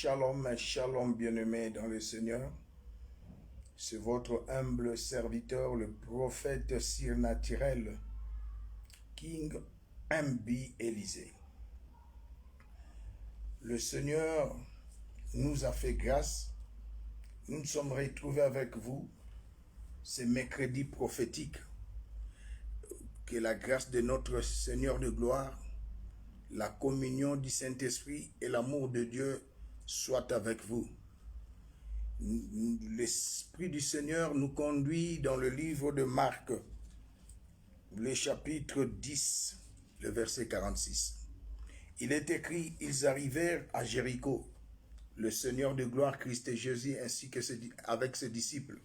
Shalom, shalom bien-aimés dans le Seigneur. C'est votre humble serviteur, le prophète surnaturel, King MB Élisée. Le Seigneur nous a fait grâce. Nous nous sommes retrouvés avec vous. C'est mercredi prophétique. Que la grâce de notre Seigneur de gloire, la communion du Saint-Esprit et l'amour de Dieu soient avec vous. L'Esprit du Seigneur nous conduit dans le livre de Marc, le chapitre 10, le verset 46. Il est écrit, ils arrivèrent à Jéricho, le Seigneur de gloire, Christ Jésus, ainsi que avec ses disciples.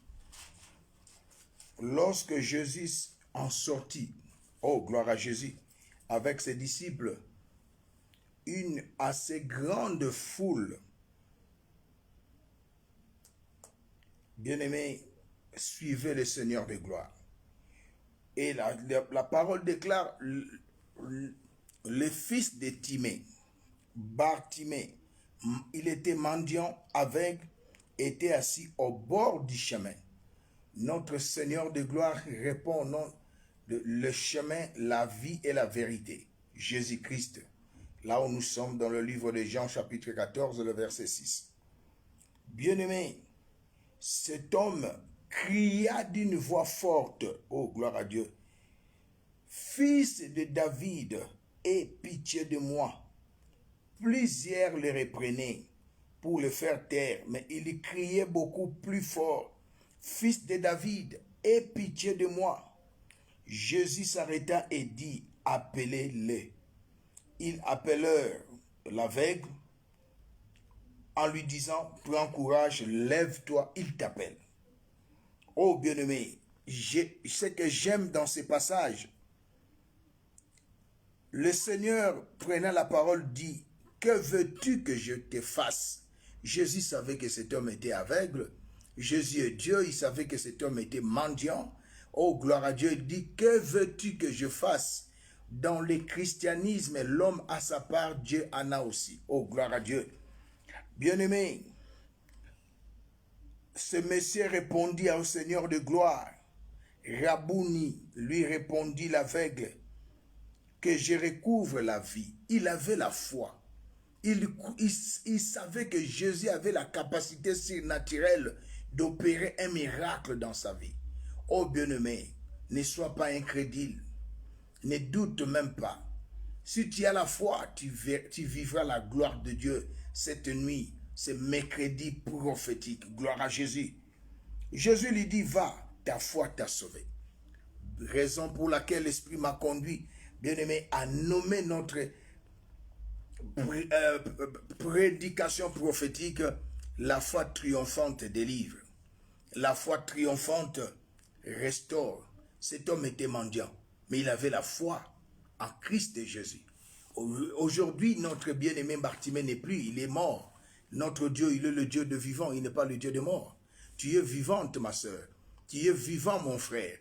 Lorsque Jésus en sortit, oh gloire à Jésus, avec ses disciples, une assez grande foule, bien-aimés, suivait le Seigneur de gloire. Et la parole déclare, le fils de Timée, Bartimée, il était mendiant, aveugle, était assis au bord du chemin. Notre Seigneur de gloire répond au nom de le chemin, la vie et la vérité, Jésus-Christ. Là où nous sommes dans le livre de Jean, chapitre 14, le verset 6. Bien-aimé, cet homme cria d'une voix forte, oh gloire à Dieu, fils de David, aie pitié de moi. Plusieurs le reprenaient pour le faire taire, mais il criait beaucoup plus fort, fils de David, aie pitié de moi. Jésus s'arrêta et dit, appelez-le. Ils appelèrent l'aveugle en lui disant, prends courage, lève-toi, il t'appelle. Oh bien-aimé, ce que j'aime dans ces passages, le Seigneur prenant la parole dit, que veux-tu que je te fasse? Jésus savait que cet homme était aveugle. Jésus est Dieu, il savait que cet homme était mendiant. Oh gloire à Dieu, il dit, que veux-tu que je fasse? Dans le christianisme, l'homme a sa part, Dieu en a aussi. Oh gloire à Dieu. Bien-aimé, ce monsieur répondit au Seigneur de gloire. Rabouni, lui répondit l'aveugle, que je recouvre la vie. Il avait la foi. Il savait que Jésus avait la capacité surnaturelle d'opérer un miracle dans sa vie. Oh bien-aimé, ne sois pas incrédule. Ne doute même pas. Si tu as la foi, tu vivras la gloire de Dieu cette nuit. C'est mercredi prophétique. Gloire à Jésus. Jésus lui dit, va, ta foi t'a sauvé. Raison pour laquelle l'Esprit m'a conduit, bien-aimé, à nommer notre prédication prophétique, la foi triomphante délivre. La foi triomphante restaure. Cet homme était mendiant, mais il avait la foi en Christ Jésus. Aujourd'hui, notre bien-aimé Bartimée n'est plus, il est mort. Notre Dieu, il est le Dieu de vivant, il n'est pas le Dieu de mort. Tu es vivante, ma soeur. Tu es vivant, mon frère.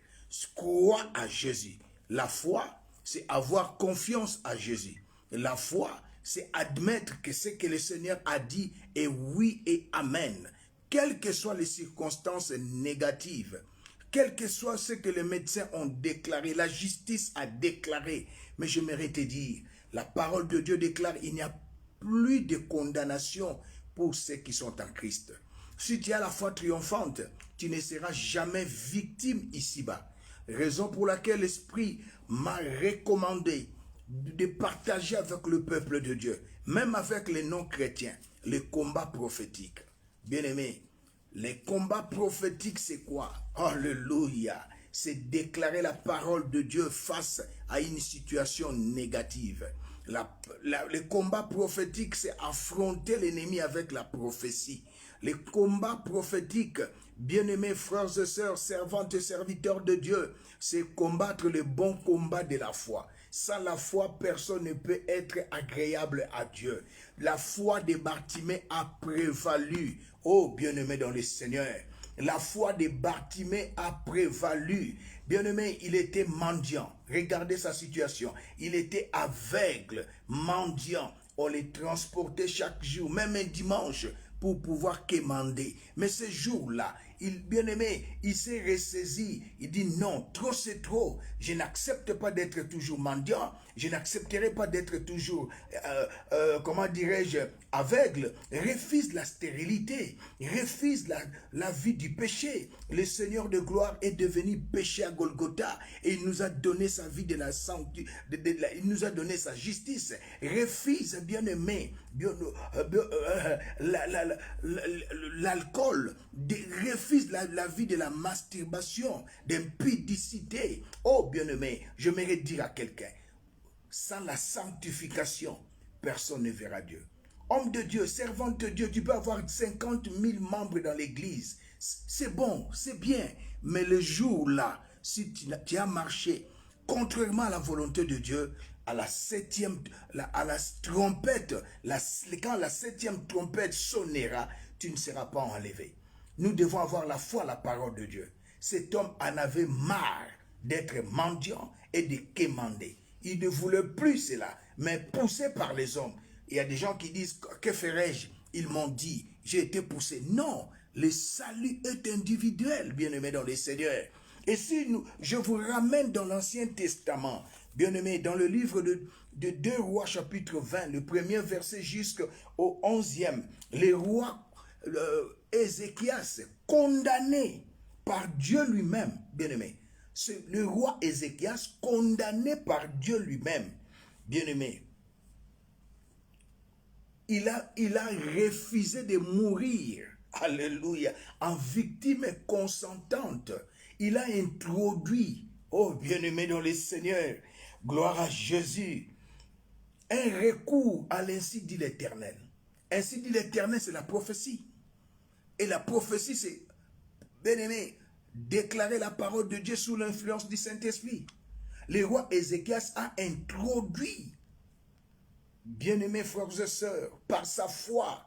Crois à Jésus. La foi, c'est avoir confiance à Jésus. La foi, c'est admettre que ce que le Seigneur a dit est oui et amen. Quelles que soient les circonstances négatives, quel que soit ce que les médecins ont déclaré, la justice a déclaré. Mais j'aimerais te dire, la parole de Dieu déclare, il n'y a plus de condamnation pour ceux qui sont en Christ. Si tu as la foi triomphante, tu ne seras jamais victime ici-bas. Raison pour laquelle l'Esprit m'a recommandé de partager avec le peuple de Dieu, même avec les non-chrétiens, les combats prophétiques. Bien-aimés, les combats prophétiques, c'est quoi? Alléluia! C'est déclarer la parole de Dieu face à une situation négative. Les combats prophétiques, c'est affronter l'ennemi avec la prophétie. Les combats prophétiques, bien-aimés frères et sœurs, servantes et serviteurs de Dieu, c'est combattre le bon combat de la foi. Sans la foi, personne ne peut être agréable à Dieu. La foi de Bartimée a prévalu. Oh, bien-aimé dans le Seigneur, la foi de Bartimée a prévalu. Bien-aimé, il était mendiant. Regardez sa situation. Il était aveugle, mendiant. on les transportait chaque jour, même un dimanche, pour pouvoir quémander. Mais ce jour-là, bien-aimé, il s'est ressaisi. Il dit non, trop c'est trop. Je n'accepte pas d'être toujours mendiant. Je n'accepterai pas d'être toujours, comment dirais-je, aveugle. Refuse la stérilité. Refuse la vie du péché. Le Seigneur de gloire est devenu péché à Golgotha. Et il nous a donné sa vie de la santé. Il nous a donné sa justice. Refuse, bien-aimé, l'alcool, refuse la vie de la masturbation, d'impudicité. Oh bien-aimé, je j'aimerais dire à quelqu'un, sans la sanctification, personne ne verra Dieu. Homme de Dieu, servante de Dieu, tu peux avoir 50 000 membres dans l'église. C'est bon, c'est bien. Mais le jour-là, si tu as marché contrairement à la volonté de Dieu, à la septième, à la trompette, quand la septième trompette sonnera, tu ne seras pas enlevé. Nous devons avoir la foi à la parole de Dieu. Cet homme en avait marre d'être mendiant et de quémander. Il ne voulait plus cela, mais poussé par les hommes. Il y a des gens qui disent, que ferais-je? Ils m'ont dit, j'ai été poussé. Non, le salut est individuel, bien-aimé dans le Seigneur. Et si je vous ramène dans l'Ancien Testament, bien-aimé, dans le livre de 2 Rois chapitre 20, le premier verset jusqu'au 11e, les rois Ézéchias, condamné par Dieu lui-même, bien-aimé, le roi Ézéchias, condamné par Dieu lui-même, bien-aimé, il a refusé de mourir, alléluia, en victime consentante. Il a introduit, oh bien-aimé dans le Seigneur, gloire à Jésus, un recours à l'ainsi dit l'Éternel. Ainsi dit l'Éternel, c'est la prophétie. Et la prophétie, c'est, bien-aimé, déclarer la parole de Dieu sous l'influence du Saint-Esprit. Le roi Ézéchias a introduit, bien-aimés frères et sœurs, par sa foi,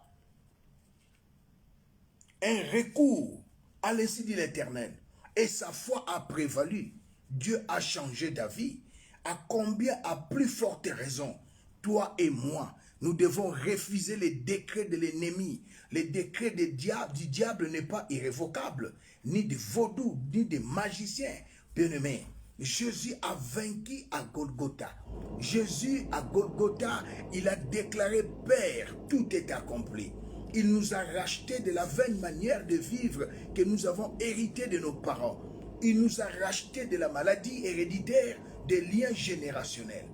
un recours à l'ainsi dit l'Éternel. Et sa foi a prévalu. Dieu a changé d'avis. À combien, à plus forte raison, toi et moi, nous devons refuser les décrets de l'ennemi. Les décrets du diable n'est pas irrévocable, ni de vaudou, ni de magicien. Bien-aimé, Jésus a vaincu à Golgotha. Jésus à Golgotha, il a déclaré, Père, tout est accompli. Il nous a racheté de la vaine manière de vivre que nous avons hérité de nos parents. Il nous a racheté de la maladie héréditaire, des liens générationnels.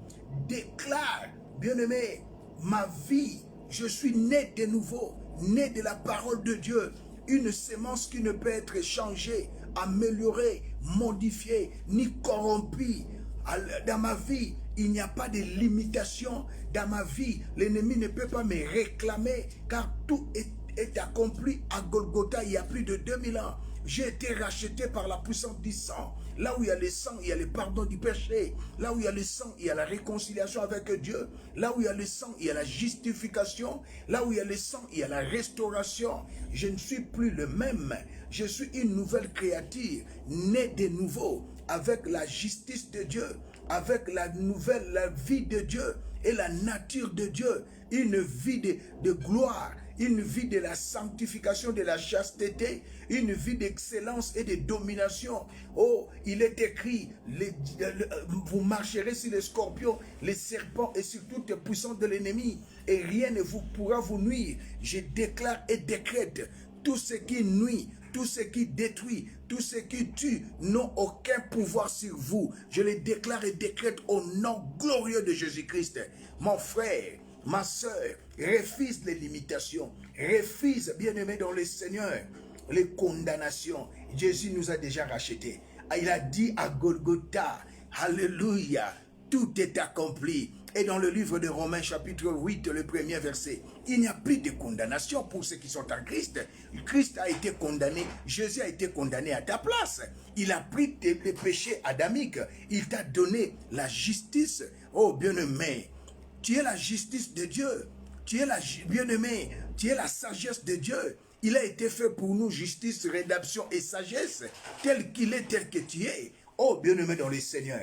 Déclare, bien-aimé, ma vie, je suis né de nouveau, né de la parole de Dieu. Une sémence qui ne peut être changée, améliorée, modifiée, ni corrompue. Dans ma vie, il n'y a pas de limitation. Dans ma vie, l'ennemi ne peut pas me réclamer car tout est accompli à Golgotha il y a plus de 2000 ans. J'ai été racheté par la puissance du sang. Là où il y a le sang, il y a le pardon du péché. Là où il y a le sang, il y a la réconciliation avec Dieu. Là où il y a le sang, il y a la justification. Là où il y a le sang, il y a la restauration. Je ne suis plus le même. Je suis une nouvelle créature, née de nouveau, avec la justice de Dieu, avec la vie de Dieu et la nature de Dieu. Une vie de gloire, une vie de la sanctification, de la chasteté, une vie d'excellence et de domination. Oh, il est écrit, vous marcherez sur les scorpions, les serpents et sur toute puissance de l'ennemi, et rien ne vous pourra vous nuire. Je déclare et décrète, tout ce qui nuit, tout ce qui détruit, tout ce qui tue, n'ont aucun pouvoir sur vous. Je les déclare et décrète au nom glorieux de Jésus-Christ. Mon frère, ma soeur, refuse les limitations, refuse, bien-aimé dans le Seigneur, les condamnations. Jésus nous a déjà rachetés. Il a dit à Golgotha, alléluia, tout est accompli. Et dans le livre de Romains chapitre 8, le premier verset, il n'y a plus de condamnation pour ceux qui sont en Christ. Christ a été condamné, Jésus a été condamné à ta place. Il a pris tes péchés adamiques. Il t'a donné la justice. Oh bien-aimé, tu es la justice de Dieu. Tu es la, bien-aimé, tu es la sagesse de Dieu. Il a été fait pour nous justice, rédemption et sagesse, tel qu'il est, tel que tu es. Oh bien-aimé dans le Seigneur.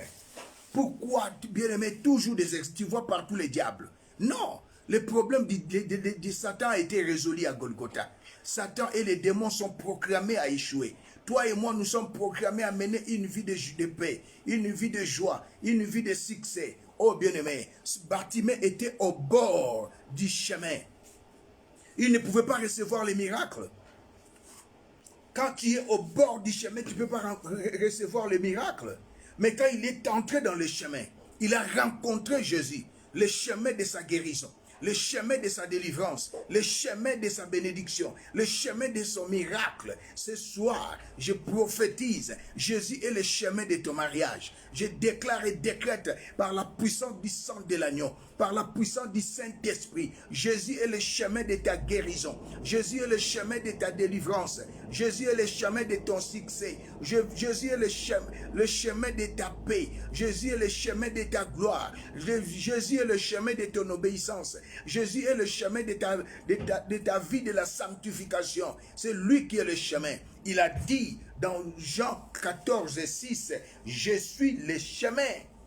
Pourquoi, bien-aimé, toujours tu vois partout les diables? Non, Le problème de Satan a été résolu à Golgotha. Satan et les démons sont proclamés à échouer. Toi et moi, nous sommes proclamés à mener une vie de paix, une vie de joie, une vie de succès. Oh bien-aimé, Bartimée était au bord du chemin. Il ne pouvait pas recevoir les miracles. Quand tu es au bord du chemin, tu ne peux pas recevoir les miracles. Mais quand il est entré dans le chemin, il a rencontré Jésus, le chemin de sa guérison, le chemin de sa délivrance, le chemin de sa bénédiction, le chemin de son miracle. Ce soir, je prophétise, Jésus est le chemin de ton mariage. Je déclare et décrète par la puissance du sang de l'agneau, par la puissance du Saint-Esprit. Jésus est le chemin de ta guérison. Jésus est le chemin de ta délivrance. Jésus est le chemin de ton succès. Jésus est le chemin de ta paix. Jésus est le chemin de ta gloire. Jésus est le chemin de ton obéissance. Jésus est le chemin de ta vie de la sanctification. C'est lui qui est le chemin. Il a dit dans Jean 14, 6, je suis le chemin.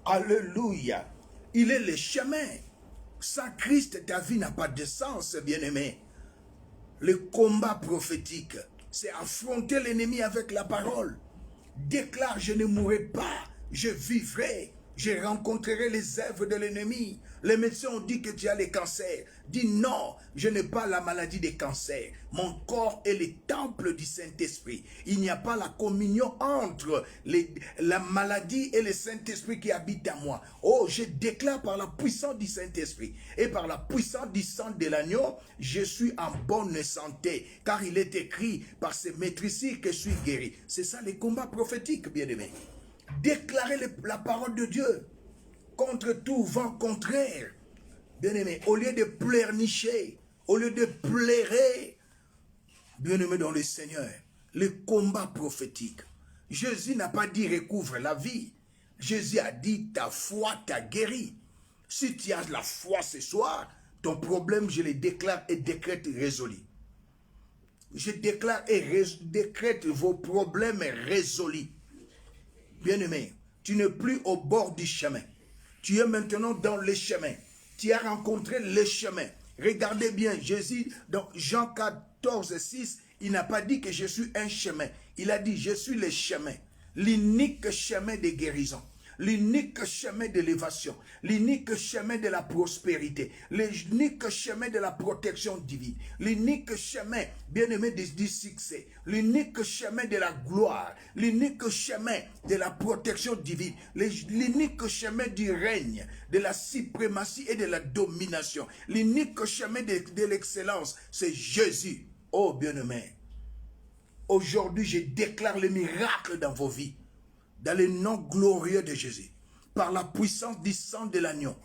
Alléluia. Il est le chemin. Sans Christ, ta vie n'a pas de sens, bien-aimé. Le combat prophétique, c'est affronter l'ennemi avec la parole. Déclare, je ne mourrai pas, je vivrai. Je rencontrerai les œuvres de l'ennemi. Les médecins ont dit que tu as le cancer. Dis non, je n'ai pas la maladie des cancers. Mon corps est le temple du Saint-Esprit. Il n'y a pas la communion entre la maladie et le Saint-Esprit qui habite en moi. Oh, je déclare par la puissance du Saint-Esprit et par la puissance du sang de l'agneau, je suis en bonne santé. Car il est écrit, par ces maîtrises que je suis guéri. C'est ça les combats prophétiques, bien-aimés. Déclarer la parole de Dieu contre tout vent contraire. Bien-aimé, au lieu de pleurnicher, au lieu de pleurer, bien-aimé dans le Seigneur, le combat prophétique. Jésus n'a pas dit recouvre la vie. Jésus a dit ta foi t'a guéri. Si tu as la foi ce soir, ton problème, je le déclare et décrète résolu. Je déclare et décrète vos problèmes résolus. Bien-aimé, tu n'es plus au bord du chemin. Tu es maintenant dans le chemin. Tu as rencontré le chemin. Regardez bien, Jésus, dans Jean 14, 6, il n'a pas dit que je suis un chemin. Il a dit, je suis le chemin. L'unique chemin de guérison. L'unique chemin de l'élévation, l'unique chemin de la prospérité, l'unique chemin de la protection divine, l'unique chemin, bien-aimé, du succès, l'unique chemin de la gloire, l'unique chemin de la protection divine, l'unique chemin du règne, de la suprématie et de la domination, l'unique chemin de l'excellence, c'est Jésus. Oh bien-aimé, aujourd'hui je déclare le miracle dans vos vies. Dans le nom glorieux de Jésus, par la puissance du sang de l'agneau,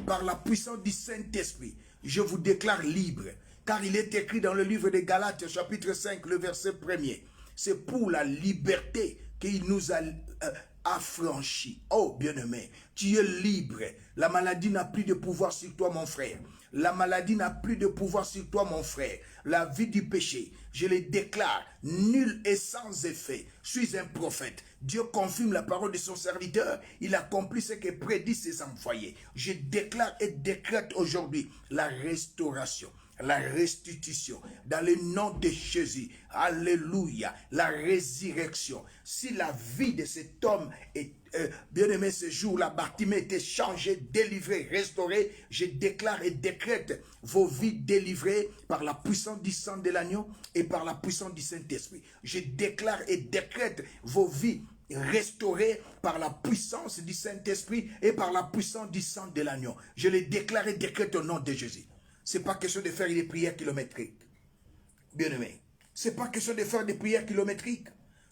par la puissance du Saint-Esprit, je vous déclare libre. Car il est écrit dans le livre de Galates, chapitre 5, le verset 1er. C'est pour la liberté qu'il nous a affranchis. Oh, bien-aimé, tu es libre. La maladie n'a plus de pouvoir sur toi, mon frère. La maladie n'a plus de pouvoir sur toi, mon frère. La vie du péché, je le déclare, nul et sans effet. Je suis un prophète. Dieu confirme la parole de son serviteur. Il accomplit ce que prédit ses envoyés. Je déclare et décrète aujourd'hui la restauration, la restitution, dans le nom de Jésus. Alléluia. La résurrection. Si la vie de cet homme est bien-aimé, ce jour-là, Bartimée était changé, délivré, restauré. Je déclare et décrète vos vies délivrées par la puissance du sang de l'agneau et par la puissance du Saint-Esprit. Je déclare et décrète vos vies restaurées par la puissance du Saint-Esprit et par la puissance du sang de l'agneau. Je les déclare et décrète au nom de Jésus. Ce n'est pas question de faire des prières kilométriques. Bien-aimé, ce n'est pas question de faire des prières kilométriques.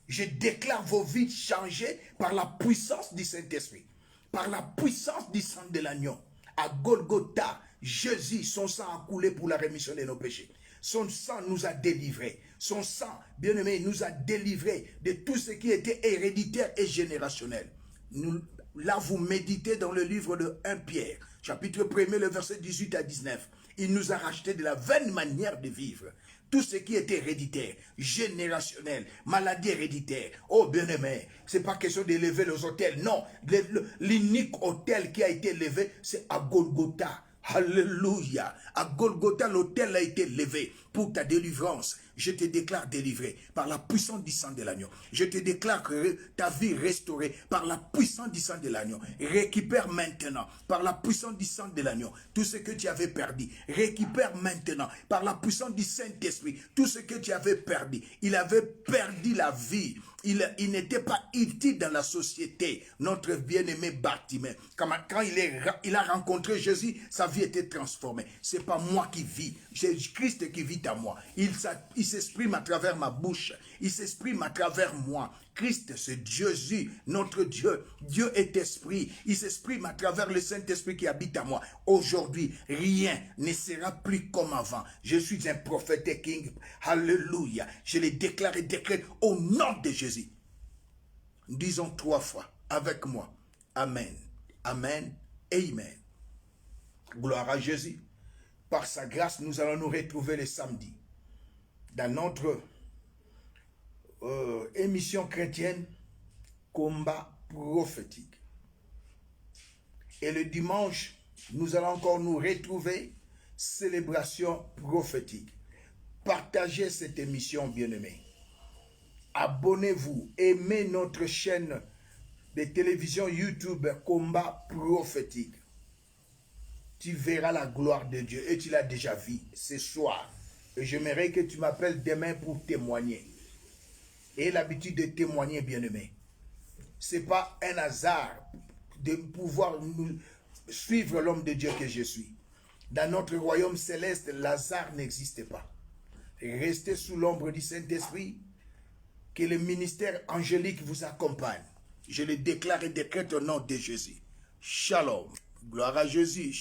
Je déclare vos vies changées par la puissance du Saint-Esprit, par la puissance du sang de l'agneau. À Golgotha, Jésus, son sang a coulé pour la rémission de nos péchés. Son sang nous a délivrés. Son sang, bien-aimé, nous a délivrés de tout ce qui était héréditaire et générationnel. Là, vous méditez dans le livre de 1 Pierre, chapitre 1er, le verset 18 à 19. Il nous a racheté de la vaine manière de vivre. Tout ce qui était héréditaire, générationnel, maladie héréditaire. Oh bien-aimé, ce n'est pas question d'élever les autels. Non, l'unique autel qui a été élevé, c'est à Golgotha. Alléluia. À Golgotha, l'autel a été levé pour ta délivrance. Je te déclare délivré par la puissance du sang de l'agneau. Je te déclare que ta vie restaurée par la puissance du sang de l'agneau. Récupère maintenant par la puissance du sang de l'agneau tout ce que tu avais perdu. Récupère maintenant par la puissance du Saint-Esprit tout ce que tu avais perdu. Il avait perdu la vie. Il n'était pas utile dans la société. Notre bien-aimé Bartimée, quand il a rencontré Jésus, sa vie était transformée. Ce n'est pas moi qui vis, c'est Christ qui vit en moi. Il s'exprime à travers ma bouche. Il s'exprime à travers moi. Christ, c'est Jésus, notre Dieu. Dieu est esprit. Il s'exprime à travers le Saint-Esprit qui habite en moi. Aujourd'hui, rien ne sera plus comme avant. Je suis un prophète king. Alléluia. Je les déclare et décrète au nom de Jésus. Disons 3 fois avec moi. Amen. Amen. Amen. Gloire à Jésus. Par sa grâce, nous allons nous retrouver le samedi dans notre émission chrétienne Combat prophétique. Et le dimanche, nous allons encore nous retrouver célébration prophétique. Partagez cette émission, bien-aimés. Abonnez-vous, aimez notre chaîne de télévision YouTube Combat prophétique. Tu verras la gloire de Dieu et tu l'as déjà vu ce soir. Et j'aimerais que tu m'appelles demain pour témoigner. Et l'habitude de témoigner, bien-aimé. Ce n'est pas un hasard de pouvoir suivre l'homme de Dieu que je suis. Dans notre royaume céleste, l'hasard n'existe pas. Restez sous l'ombre du Saint-Esprit, que le ministère angélique vous accompagne. Je le déclare et décrète au nom de Jésus. Shalom. Gloire à Jésus.